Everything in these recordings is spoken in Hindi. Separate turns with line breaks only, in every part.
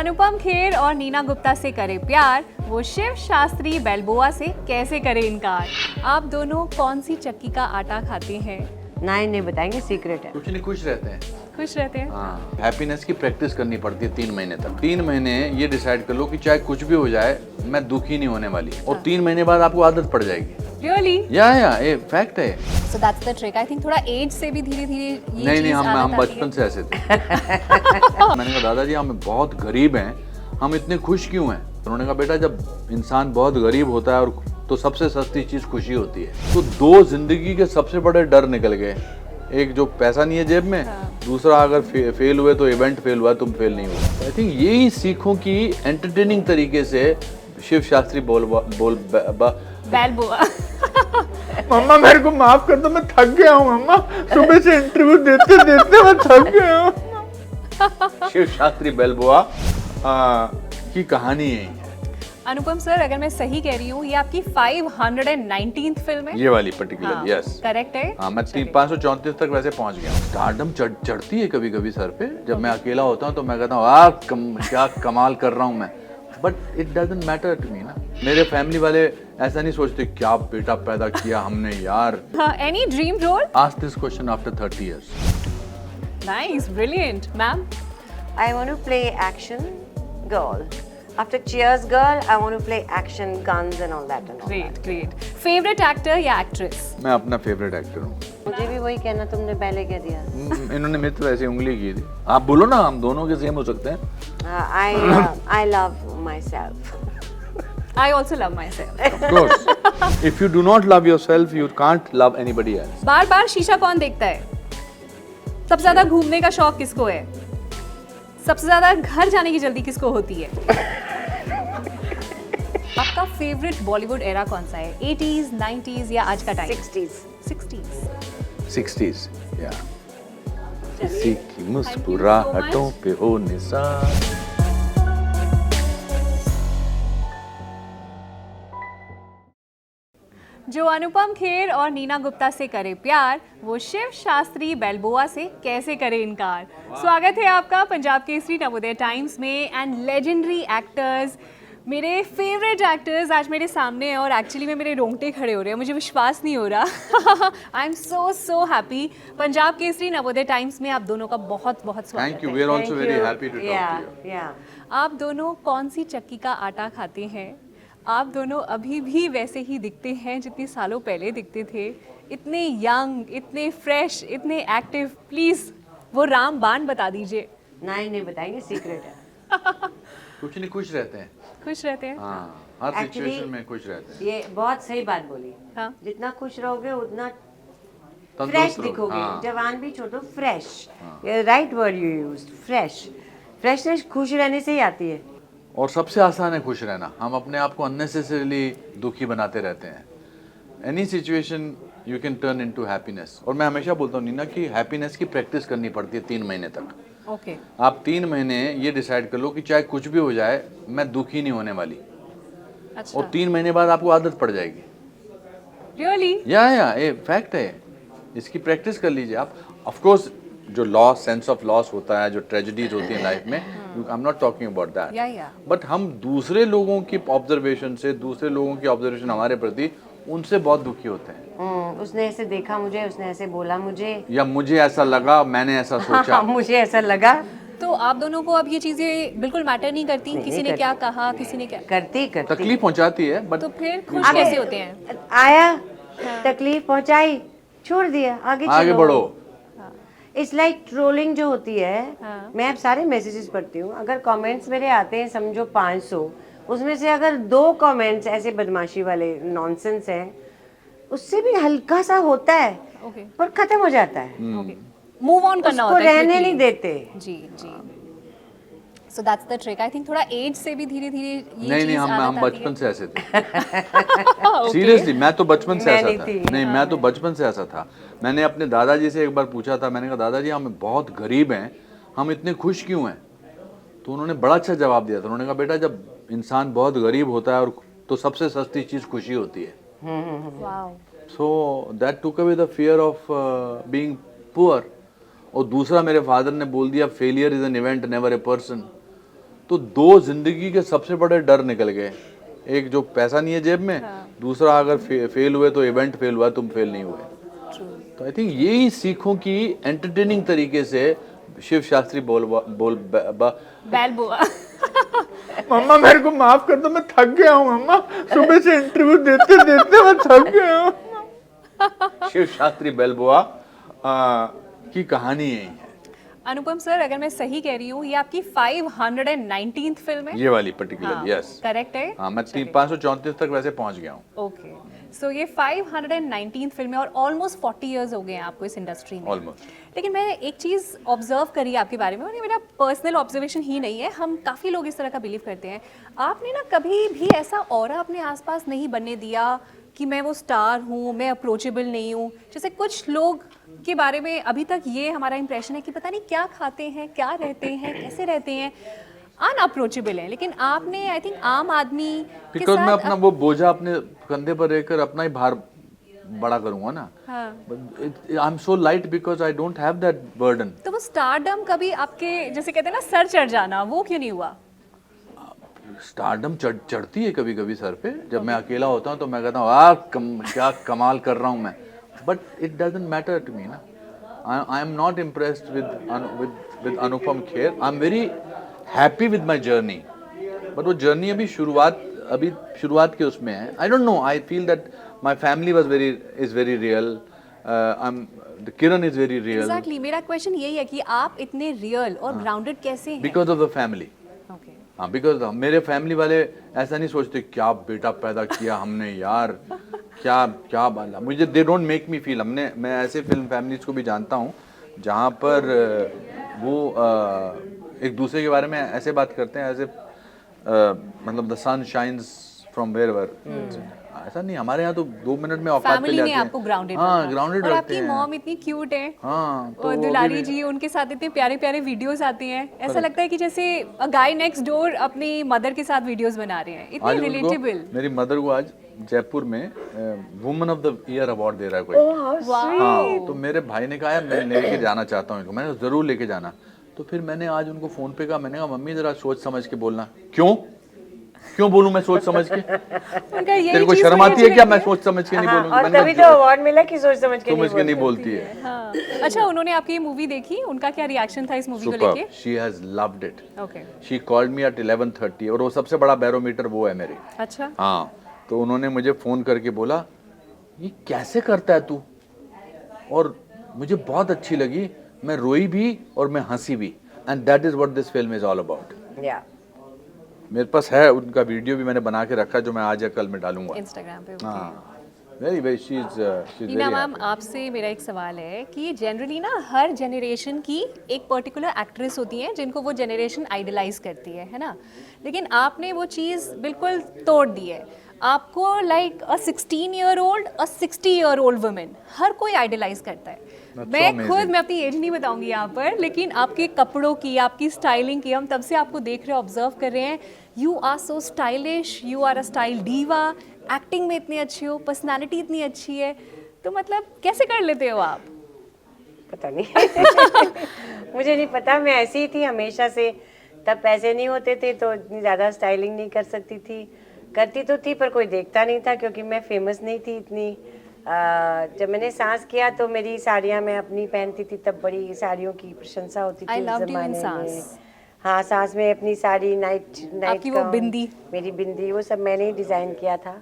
अनुपम खेर और नीना गुप्ता से करे प्यार, वो शिव शास्त्री बेल्बोआ से कैसे करे इनकार। आप दोनों कौन सी चक्की का आटा खाते हैं?
ना इन्हें बताएंगे, सीक्रेट है।
कुछ नहीं, खुश रहते हैं।
खुश रहते हैं।
हाँ, हैप्पीनेस की प्रैक्टिस करनी पड़ती है 3 महीने तक। 3 महीने ये डिसाइड कर लो कि चाहे कुछ भी हो जाए मैं दुखी नहीं होने वाली, और 3 महीने बाद आपको आदत पड़ जाएगी।
रियली?
या ये फैक्ट है।
सो that's the trick. I think थोड़ा एज से भी धीरे धीरे ये
नहीं
चीज़
हम
आदत आती
बचपन
है।
से ऐसे थे। मैंने कहा दादाजी हम बहुत गरीब हैं, हम इतने खुश क्यों हैं? उन्होंने कहा बेटा जब इंसान बहुत गरीब होता है और तो सबसे सस्ती चीज खुशी होती है। तो 2 जिंदगी के सबसे बड़े डर निकल गए। एक जो पैसा नहीं है जेब में, दूसरा अगर फेल हुए तो इवेंट फेल हुआ, तुम फेल नहीं हुए। आई थिंक यही सीखों की एंटरटेनिंग तरीके से शिव शास्त्री
बेल्बोआ।
मम्मा मेरे को माफ कर दो, मैं थक गया हूँ मम्मा, सुबह से इंटरव्यू देते देते मैं थक गया हूँ। शिव शास्त्री बेल्बोआ की कहानी है ये।
अनुपम सर, अगर मैं सही कह रही हूँ, ये आपकी 519th फिल्म है?
ये वाली पर्टिकुलर, यस
करेक्ट है।
हाँ, मैं 534 तक वैसे पहुंच गया हूँ। स्टारडम चढ़ती है कभी कभी सर पे। जब मैं अकेला होता हूँ तो मैं कहता हूँ क्या कमाल कर रहा हूँ मैं, but it doesn't matter to me ना। मेरे फैमिली वाले ऐसा नहीं सोचते क्या बेटा पैदा किया हमने यार।
Any dream role?
Ask this question after 30 years।
Nice, brilliant. Ma'am?
I want to play action girl. After Cheers girl, I want to play action guns and all that and all
great great. Favourite actor या एक्ट्रेस?
मैं अपना फेवरेट एक्टर हूँ।
that. मुझे भी वही कहना, तुमने पहले कह दिया।
इन्होंने मेरे तो ऐसी उंगली की थी। आप बोलो ना, हम दोनों के सेम हो सकते हैं।
I love myself.
I also love myself.
Of course. If you do not love yourself, you can't love anybody else.
बार बार शीशा कौन देखता है? सबसे ज्यादा घूमने का शौक किसको है? सबसे ज्यादा घर जाने की जल्दी किसको होती है? आपका फेवरेट बॉलीवुड एरा कौन सा है? 80s, 90s या आज का टाइम?
60s.
60s, yeah. किसी की मुस्कुराहटों पे हो निशान।
जो अनुपम खेर और नीना गुप्ता से करे प्यार, वो शिव शास्त्री बेल्बोआ से कैसे करे इनकार। स्वागत है आपका पंजाब केसरी नवोदय टाइम्स में। एंड लेजेंडरी एक्टर्स, मेरे फेवरेट एक्टर्स आज मेरे सामने हैं और एक्चुअली में मेरे रोंगटे खड़े हो रहे हैं, मुझे विश्वास नहीं हो रहा। I am so happy. Punjab Kesari Navodaya times में आप दोनों का बहुत बहुत स्वागत है।
Thank you. We are also very happy to talk to you.
Yeah.
आप दोनों कौन सी चक्की का आटा खाते हैं? आप दोनों अभी भी वैसे ही दिखते हैं जितने सालों पहले दिखते थे। इतने यंग, इतने फ्रेश, इतने एक्टिव। प्लीज वो रामबाण बता दीजिए।
ना इन्हें बताएंगे, सीक्रेट है।
कुछ नहीं, खुश रहते हैं।
खुश रहते हैं।
हाँ, हर
Actually,
सिचुएशन में खुश रहते हैं।
ये बहुत सही बात बोली।
हाँ।
जितना खुश रहोगे उतना
तंदुरुस्त
फ्रेश
रहो।
दिखोगे।
हाँ।
जवान भी छोड़ो, fresh. Right word you use, fresh. Freshness खुश रहने से ही आती है।
और सबसे आसान है खुश रहना। हम अपने आप को अननेसेसरीली दुखी बनाते रहते हैं। Any situation you can turn into happiness. और मैं हमेशा बोलता हूँ नीना कि हैप्पीनेस की प्रैक्टिस करनी पड़ती है 3 महीने तक।
ओके।
आप 3 महीने ये डिसाइड कर लो कि चाहे कुछ भी हो जाए मैं दुखी नहीं होने वाली,
अच्छा।
और 3 महीने बाद आपको आदत पड़ जाएगी।
रियली?
या ये फैक्ट है। इसकी प्रैक्टिस कर लीजिए आप। ऑफ कोर्स जो लॉस, सेंस ऑफ लॉस होता है, जो ट्रेजेडीज होती हैं लाइफ में, आई am not talking about that,
या
बट हम दूसरे लोगों की ऑब्जर्वेशन से, दूसरे लोगों की ऑब्जर्वेशन हमारे प्रति, उनसे बहुत दुखी होते हैं।
उसने ऐसे देखा मुझे, उसने ऐसे बोला मुझे,
या मुझे ऐसा लगा, मैंने ऐसा सोचा।
मुझे ऐसा लगा।
तो आप दोनों को अब ये चीजें बिल्कुल मैटर नहीं करती? किसी ने क्या कहा, किसी ने क्या,
करती
तकलीफ पहुंचाती है, बट
तो फिर खुश कैसे होते हैं?
आया, तकलीफ पहुंचाई, छोड़ दिया, आगे
बढ़ो।
इट्स लाइक ट्रोलिंग जो होती है।
हाँ।
मैं अब सारे मैसेजेस पढ़ती हूँ। अगर कमेंट्स मेरे आते हैं समझो 500, उसमें से अगर 2 कमेंट्स ऐसे बदमाशी वाले नॉनसेंस हैं, उससे भी हल्का सा होता है,
ओके
पर खत्म हो जाता है।
ओके, मूव ऑन करना
उसको
होता है
रहने
quickly।
नहीं देते।
जी जी। So that's the trick. I think थोड़ा एज से भी धीरे धीरे ये
नहीं
चीज
हम
आदत आती
बचपन
है।
से ऐसे थे।
Okay।
सीरियसली मैं तो बचपन से
मैं
ऐसा
नहीं
था।
थी।
नहीं, मैं तो बचपन से ऐसा था। मैंने अपने दादाजी से एक बार पूछा था, मैंने कहा दादाजी हम बहुत गरीब हैं, हम इतने खुश क्यों हैं? तो उन्होंने बड़ा अच्छा जवाब दिया था। उन्होंने कहा बेटा जब इंसान बहुत गरीब होता है और तो सबसे सस्ती चीज खुशी होती है।
Wow.
So that took away the fear of being poor. और दूसरा मेरे फादर ने बोल दिया failure is an event never a person. तो दो जिंदगी के सबसे बड़े डर निकल गए। एक जो पैसा नहीं है जेब में, दूसरा अगर फेल हुए तो इवेंट फेल हुआ, तुम फेल नहीं हुए। तो आई थिंक यही सीखों की एंटरटेनिंग तरीके से शिव शास्त्री
बैलबोआ।
मम्मा मेरे को माफ कर दो, मैं थक गया हूँ मम्मा, सुबह से इंटरव्यू देते देते मैं थक गया हूँ। शिव शास्त्री बैलबोआ की कहानी यही है।
अनुपम सर, अगर मैं सही कह रही हूँ, ये आपकी 519th फिल्म है?
ये वाली पर्टिकुलर, यस
करेक्ट है।
हाँ, मैं 534 तक वैसे पहुंच गया हूँ।
ओके, सो ये 519th फिल्म है और ऑलमोस्ट 40 इयर्स हो गए हैं आपको इस इंडस्ट्री में।
ऑलमोस्ट।
लेकिन मैं एक चीज़ ऑब्जर्व करी आपके बारे में, और ये मेरा पर्सनल ऑब्जर्वेशन ही नहीं है, हम काफ़ी लोग इस तरह का बिलीव करते हैं, आपने ना कभी भी ऐसा ऑरा अपने आसपास नहीं बनने दिया कि मैं वो स्टार हूँ, मैं अप्रोचेबल नहीं हूँ। जैसे कुछ लोग के बारे में अभी तक ये हमारा इंप्रेशन है कि पता नहीं क्या खाते हैं, क्या रहते हैं, कैसे रहते हैं, अनअप्रोचेबल है। लेकिन आपने आई थिंक आम आदमी के
बिकॉज मैं
साथ
अपना वो बोझा अपने कंधे पर रहकर अपना ही भार बड़ा करूंगा ना। I am so light because I don't have that burden.
तो वो स्टारडम कभी आपके, जैसे कहते हैं ना, सर चढ़ जाना, वो क्यों नहीं हुआ?
स्टारडम चढ़ती है कभी कभी सर पे। जब मैं अकेला होता हूँ तो मैं कहता हूँ क्या कमाल कर रहा हूँ मैं, but it doesn't matter to me ना। I am not impressed with Anupam Kher. I am very happy with my journey, but वो जर्नी अभी शुरुआत के उसमें है। I don't know, I feel that my family is very real, Kiran is very real.
Exactly, मेरा क्वेश्चन यही है कि आप इतने रियल और ग्राउंडेड कैसे हैं?
Because of the family. हाँ, बिकॉज मेरे फैमिली वाले ऐसा नहीं सोचते क्या बेटा पैदा किया हमने यार, क्या बाला मुझे। They don't make me feel. मैं ऐसे फिल्म फैमिलीज को भी जानता हूँ जहाँ पर वो एक दूसरे के बारे में ऐसे बात करते हैं ऐसे मतलब the sun shines from wherever. ऐसा नहीं, हमारे यहाँ तो 2 मिनट में औकात पे
फैमिली
जाते
ने
हैं।
आपको ग्राउंडेड
हाँ, ग्राउंडेड
और
रखते
आपकी
हैं।
मॉम इतनी क्यूट है।
हाँ, तो
और दुलारी जी, उनके साथ इतने प्यारे प्यारे वीडियोस आते हैं, ऐसा लगता है कि जैसे अ गाय नेक्स्ट डोर अपनी मदर के साथ वीडियोस बना रहे हैं, इतने
आज
रिलेटेबल।
मेरी मदर को आज जयपुर में woman of the year award दे रहा है कोई। हाँ, तो मेरे भाई ने कहा है मैं लेके जाना चाहता हूँ इनको। मैंने कहा जरूर लेके जाना। तो फिर मैंने आज उनको फोन पे कहा, मैंने कहा मम्मी जरा सोच समझ के बोलना। क्यों बोलूं मैं सोच समझ के? तेरे को शर्म आती है क्या मैं सोच समझ के नहीं बोलूंगी?
और तभी तो अवार्ड मिला कि सोच समझ के
नहीं बोलती है।
हाँ। अच्छा, उन्होंने आपकी ये मूवी देखी, उनका क्या रिएक्शन था इस मूवी को लेके?
She has loved it.
Okay,
she called me at 11:30 और वो सबसे बड़ा बैरोमीटर वो है मेरे।
अच्छा।
हाँ, तो उन्होंने मुझे फोन करके बोला ये कैसे करता है तू, और मुझे बहुत अच्छी लगी। मैं रोई भी और मैं हंसी भी, and that is what this film is all about. मेरे पास है उनका वीडियो भी मैंने बना के रखा, जो मैं आज या कल में डालूंगा
इंस्टाग्राम पे।
हाँ, very she is
Neena ma'am, आपसे मेरा एक सवाल है कि जनरली ना हर जनरेशन की एक पर्टिकुलर एक्ट्रेस होती है जिनको वो जनरेशन आइडलाइज करती है ना? लेकिन आपने वो चीज़ बिल्कुल तोड़ दी है। आपको लाइक अ 16-year-old, अ 60-year-old वुमेन, हर कोई आइडलाइज करता है। मैं अपनी एज नहीं बताऊंगी यहाँ पर, लेकिन आपके कपड़ों की, आपकी स्टाइलिंग की, हम तब से आपको देख रहे हैं, ऑब्जर्व कर रहे हैं। You are so stylish, you are a style diva, acting में इतनी अच्छी हो, पर्सनालिटी इतनी अच्छी है, तो मतलब कैसे कर लेते हो आप?
पता नहीं मुझे नहीं पता, मैं ऐसी ही थी हमेशा से। तब पैसे नहीं होते थे तो इतनी ज़्यादा स्टाइलिंग नहीं कर सकती थी। करती तो थी पर कोई देखता नहीं था क्योंकि मैं फेमस नहीं थी इतनी। जब मैंने सांस किया तो मेरी साड़ियाँ मैं अपनी पहनती थी, तब बड़ी साड़ियों की प्रशंसा होती थी उस ज़माने में। हाँ, सांस में अपनी साड़ी, नाइट
वो बिंदी,
मेरी बिंदी, वो सब मैंने ही डिज़ाइन किया था।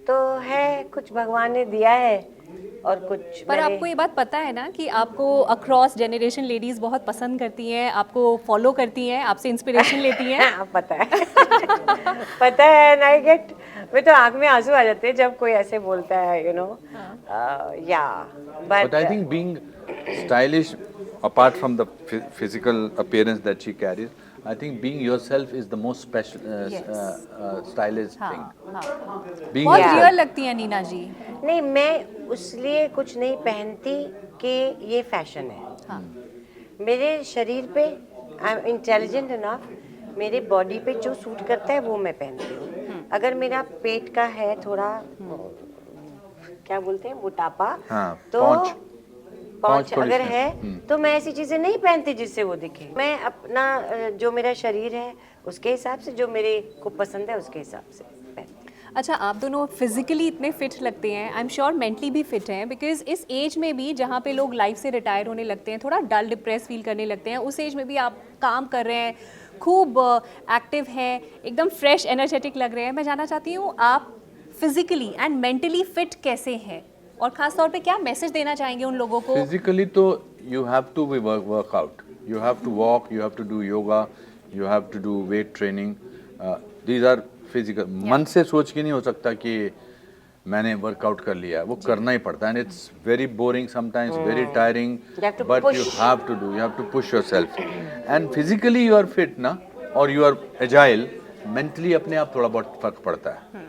तो है, कुछ भगवान ने दिया है और कुछ।
पर आपको ये बात पता है ना कि आपको अक्रॉस जनरेशन लेडीज बहुत पसंद करती हैं, आपको फॉलो करती हैं, आपसे इंस्पिरेशन लेती हैं?
हाँ, पता है पता है। ना गेट, मैं तो आंख में आंसू आ जाते हैं जब कोई ऐसे बोलता है, यू नो। या
but I think being stylish apart from the physical appearance that she carries, I think being yourself is the most special stylish thing.
बहुत रियल लगती है नीना जी।
नहीं, मैं उसलिए कुछ नहीं पहनती कि ये फैशन है।
हाँ।
मेरे शरीर पे आई एम इंटेलिजेंट इनफ, मेरे बॉडी पे जो सूट करता है वो मैं पहनती हूँ। अगर मेरा पेट का है थोड़ा क्या बोलते हैं, मोटापा,
हाँ,
तो पहुंच
थोड़ी
अगर
सी,
है तो मैं ऐसी चीजें नहीं पहनती जिससे वो दिखे। मैं अपना जो मेरा शरीर है उसके हिसाब से, जो मेरे को पसंद है उसके हिसाब से पहनती हूँ।
अच्छा, आप दोनों फिजिकली इतने फिट लगते हैं, आई एम श्योर मेंटली भी फिट हैं, बिकॉज इस एज में भी जहाँ पे लोग लाइफ से रिटायर होने लगते हैं, थोड़ा डल डिप्रेस फील करने लगते हैं, उस एज में भी आप काम कर रहे हैं, खूब एक्टिव हैं, एकदम फ्रेश एनर्जेटिक लग रहे हैं। मैं जानना चाहती हूँ आप फिजिकली एंड मेंटली फिट कैसे हैं, और खास तौर पे क्या मैसेज देना चाहेंगे उन लोगों को?
फिजिकली तो you have to be workout, you have to walk, you have to do yoga, you have to do weight training, these are physical. मन से सोच के नहीं हो सकता कि मैंने वर्कआउट कर लिया, वो करना ही पड़ता है, and it's very boring sometimes, very tiring,
You have to
but
push.
You have to do, you have to push yourself, and physically you are fit ना, और यू आर एजाइल, मेंटली अपने आप थोड़ा बहुत फर्क पड़ता है।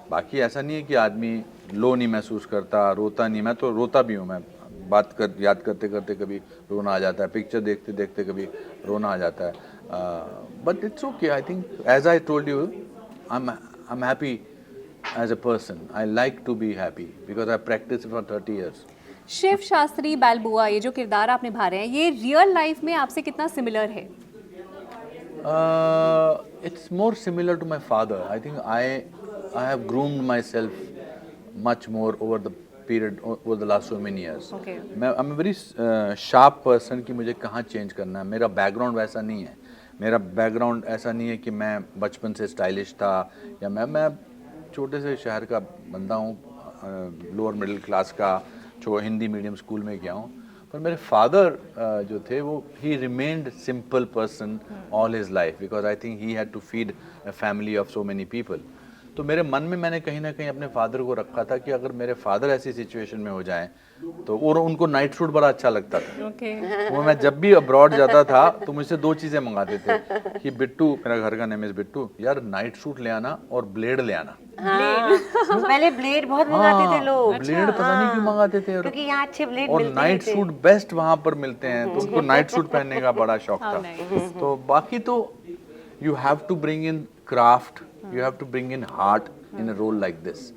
बाकी ऐसा नहीं है कि आदमी लो नहीं महसूस करता, रोता नहीं। मैं तो रोता भी हूँ, मैं याद करते करते कभी रोना आ जाता है, पिक्चर देखते देखते कभी रोना आ जाता है, but it's okay. I think as I told you, I am happy as a person, I like to be happy because I practise for 30 years।
Shiv Shastri Balboa, ये जो किरदार आप निभा रहे हैं, ये रियल लाइफ में आपसे कितना सिमिलर है?
It's more similar to my father. I think I have groomed myself much more over the period, over the last so many years.
Okay.
I'm a very sharp person कि मुझे कहाँ change करना है। मेरा बैकग्राउंड वैसा नहीं है। मेरा बैकग्राउंड ऐसा नहीं है कि मैं बचपन से स्टाइलिश था, या मैं छोटे से शहर का बंदा हूँ, लोअर मिडिल क्लास का, जो हिंदी मीडियम स्कूल में गया हूँ। पर मेरे फादर जो थे वो ही remained simple person all his life, because I think he had to feed a family of so many people. तो मेरे मन में मैंने कहीं ना कहीं अपने फादर को रखा था कि अगर मेरे फादर ऐसी सिचुएशन में हो जाएं तो, और उनको नाइट सूट बड़ा अच्छा लगता था।
ओके।
वो मैं जब भी अब्रॉड जाता था तो मुझसे 2 चीज़ें मंगाते थे कि बिट्टू, मेरा घर का नेम इज बिट्टू, यार नाइट सूट ले आना और ब्लेड ले आना।
हाँ, पहले ब्लेड बहुत मंगाते थे लोग।
ब्लेड पता नहीं क्यों मंगाते थे,
क्योंकि यहाँ अच्छे ब्लेड
और
मिलते
नाइट
थे।
सूट बेस्ट वहां पर मिलते हैं, तो उनको नाइट सूट पहनने का बड़ा शौक
How
था।
nice.
तो बाकी तो you have to bring in craft, you have to bring in heart in a role like this.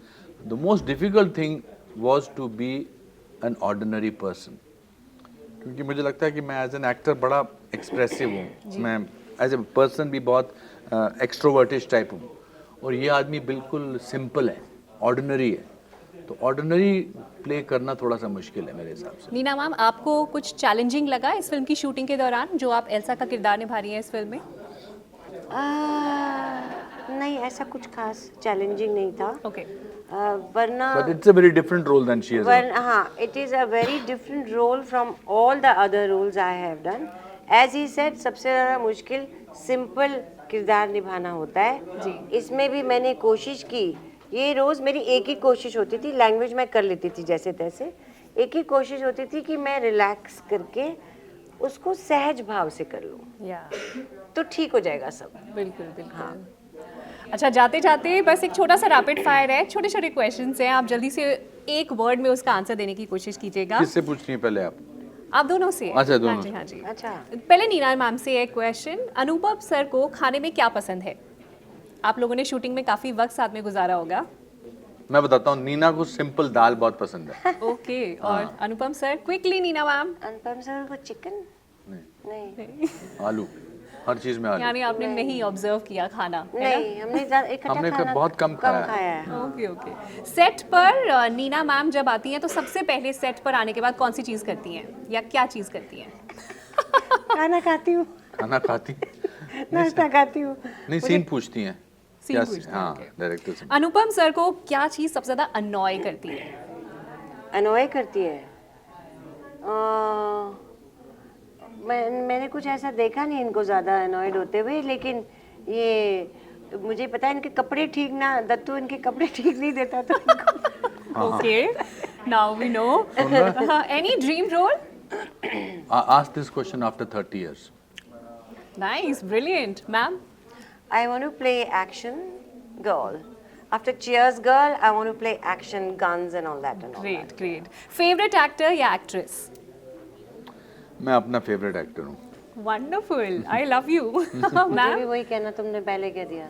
The most difficult thing was to be an ordinary person, क्योंकि मुझे लगता है कि मैं एज एन एक्टर बड़ा एक्सप्रेसिव हूँ, मैं एज ए पर्सन भी बहुत एक्सट्रोवर्टिश टाइप हूँ, और ये आदमी बिल्कुल सिंपल है, ऑर्डिनरी है, तो ऑर्डिनरी प्ले करना थोड़ा सा मुश्किल है मेरे हिसाब से।
नीना मैम, आपको कुछ चैलेंजिंग लगा इस फिल्म की शूटिंग के दौरान, जो आप एल्सा का किरदार निभा रही हैं इस फिल्म में?
नहीं, ऐसा कुछ खास चैलेंजिंग नहीं था।
ओके।
वरना
But it's a very different role than she has done.
हाँ, it is a very different role from all the other roles I have done. As he said, सबसे ज़्यादा मुश्किल सिंपल किरदार निभाना होता है
जी।
इसमें भी मैंने कोशिश की। ये रोज़ मेरी एक ही कोशिश होती थी, लैंग्वेज मैं कर लेती थी जैसे तैसे, एक ही कोशिश होती थी कि मैं रिलैक्स करके उसको सहज भाव से कर लूँ,
या
तो ठीक हो जाएगा सब।
बिल्कुल बिल्कुल। अच्छा, जाते जाते बस एक छोटा सा रैपिड फायर है, छोटे छोटे क्वेश्चंस हैं, आप जल्दी से एक वर्ड में उसका आंसर देने की कोशिश कीजिएगा।
किससे पूछनी है पहले आप
दोनों से।
अच्छा, दोनों
हाँ जी, हाँ जी।
अच्छा,
पहले नीना मैम से एक क्वेश्चन, अनुभव सर को खाने में क्या पसंद है? आप लोगों ने शूटिंग में काफी वक्त साथ में गुजारा होगा।
मैं बताता हूँ, नीना को सिंपल दाल बहुत पसंद है।
ओके, और Anupam sir? Quickly Neena ma'am.
Anupam sir को चिकन नहीं,
आलू, हर चीज में आलू।
यानी आपने नहीं ऑब्जर्व किया खाना, है ना?
नहीं, हमने इकट्ठा
हमने
खाना
बहुत कम खाया
है।
Okay okay. सेट पर नीना मैम जब आती हैं तो सबसे पहले सेट पर आने के बाद कौन सी चीज़ करती हैं, या क्या चीज़ करती हैं?
खाना खाती हूँ,
खाना खाती
नाश्ता खाती हूँ।
नहीं, सीन पूछती हैं।
सीन
क्या-
पूछती हैं,
हाँ,
okay.
डायरेक्टर से।
अनुपम सर को क्या चीज़ सबसे ज़्यादा अनॉय करती है?
अनॉय करती है? मैंने कुछ ऐसा देखा नहीं इनको ज़्यादा अनॉयड होते हुए, लेकिन ये मुझे पता है इनके कपड़े ठीक ना, दत्तू इनके कपड़े ठीक नहीं देता तो
okay, now we know. Any dream role?
Ask this question after 30 years.
Nice, brilliant. Ma'am?
I want to play action girl. After Cheers girl, I want to play action guns and all that and all
great
that.
Great. Favourite actor या एक्ट्रेस?
मैं अपना फेवरेट एक्टर हूँ।
Wonderful, I love you.
मुझे भी
मैम?
वही कहना तुमने पहले कह दिया।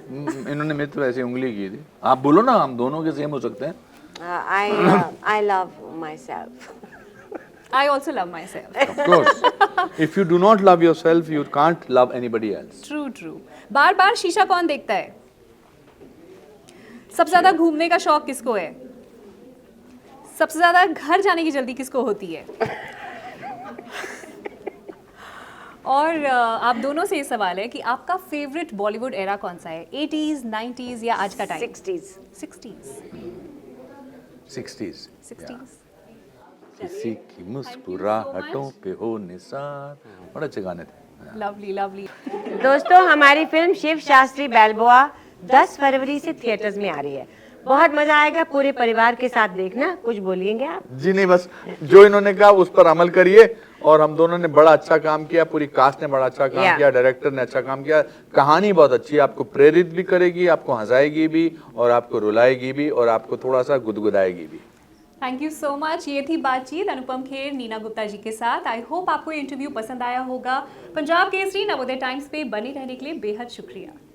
इन्होंने मेरे तो ऐसे उंगली की थी। आप बोलो ना, हम दोनों के सेम हो सकते हैं।
I love myself.
I also love myself.
Of course. If you do not love yourself, you can't love anybody else.
True, true. बार बार शीशा कौन देखता है? सबसे ज्यादा घूमने का शौक किसको है? सबसे ज्यादा घर जाने की जल्दी किसको होती है? और आप दोनों से ये सवाल है कि आपका फेवरेट बॉलीवुड एरा कौन सा है? 80s, 90s या आज का time?
60s
60s.
60s.
60s.
किसी की मुस्कुराहटों पे हो निसार. बड़े अच्छे गाने थे.
Lovely lovely.
दोस्तों हमारी फिल्म शिव शास्त्री बैल्बोआ 10 फरवरी से थिएटर्स में आ रही है। बहुत मजा आएगा, पूरे परिवार के साथ देखना। कुछ बोलिएंगे आप?
जी नहीं, बस जो इन्होंने कहा उस पर अमल करिए। और हम दोनों ने बड़ा अच्छा काम किया, पूरी कास्ट ने बड़ा अच्छा काम किया, डायरेक्टर ने अच्छा काम किया, कहानी बहुत अच्छी है, आपको प्रेरित भी करेगी, आपको हंसाएगी भी और आपको रुलाएगी भी और आपको थोड़ा सा गुदगुदाएगी भी।
Thank you so much. ये थी बातचीत अनुपम खेर, नीना गुप्ता जी के साथ। आई होप आपको ये इंटरव्यू पसंद आया होगा। पंजाब केसरी नवोदय टाइम्स पे बने रहने के लिए बेहद शुक्रिया।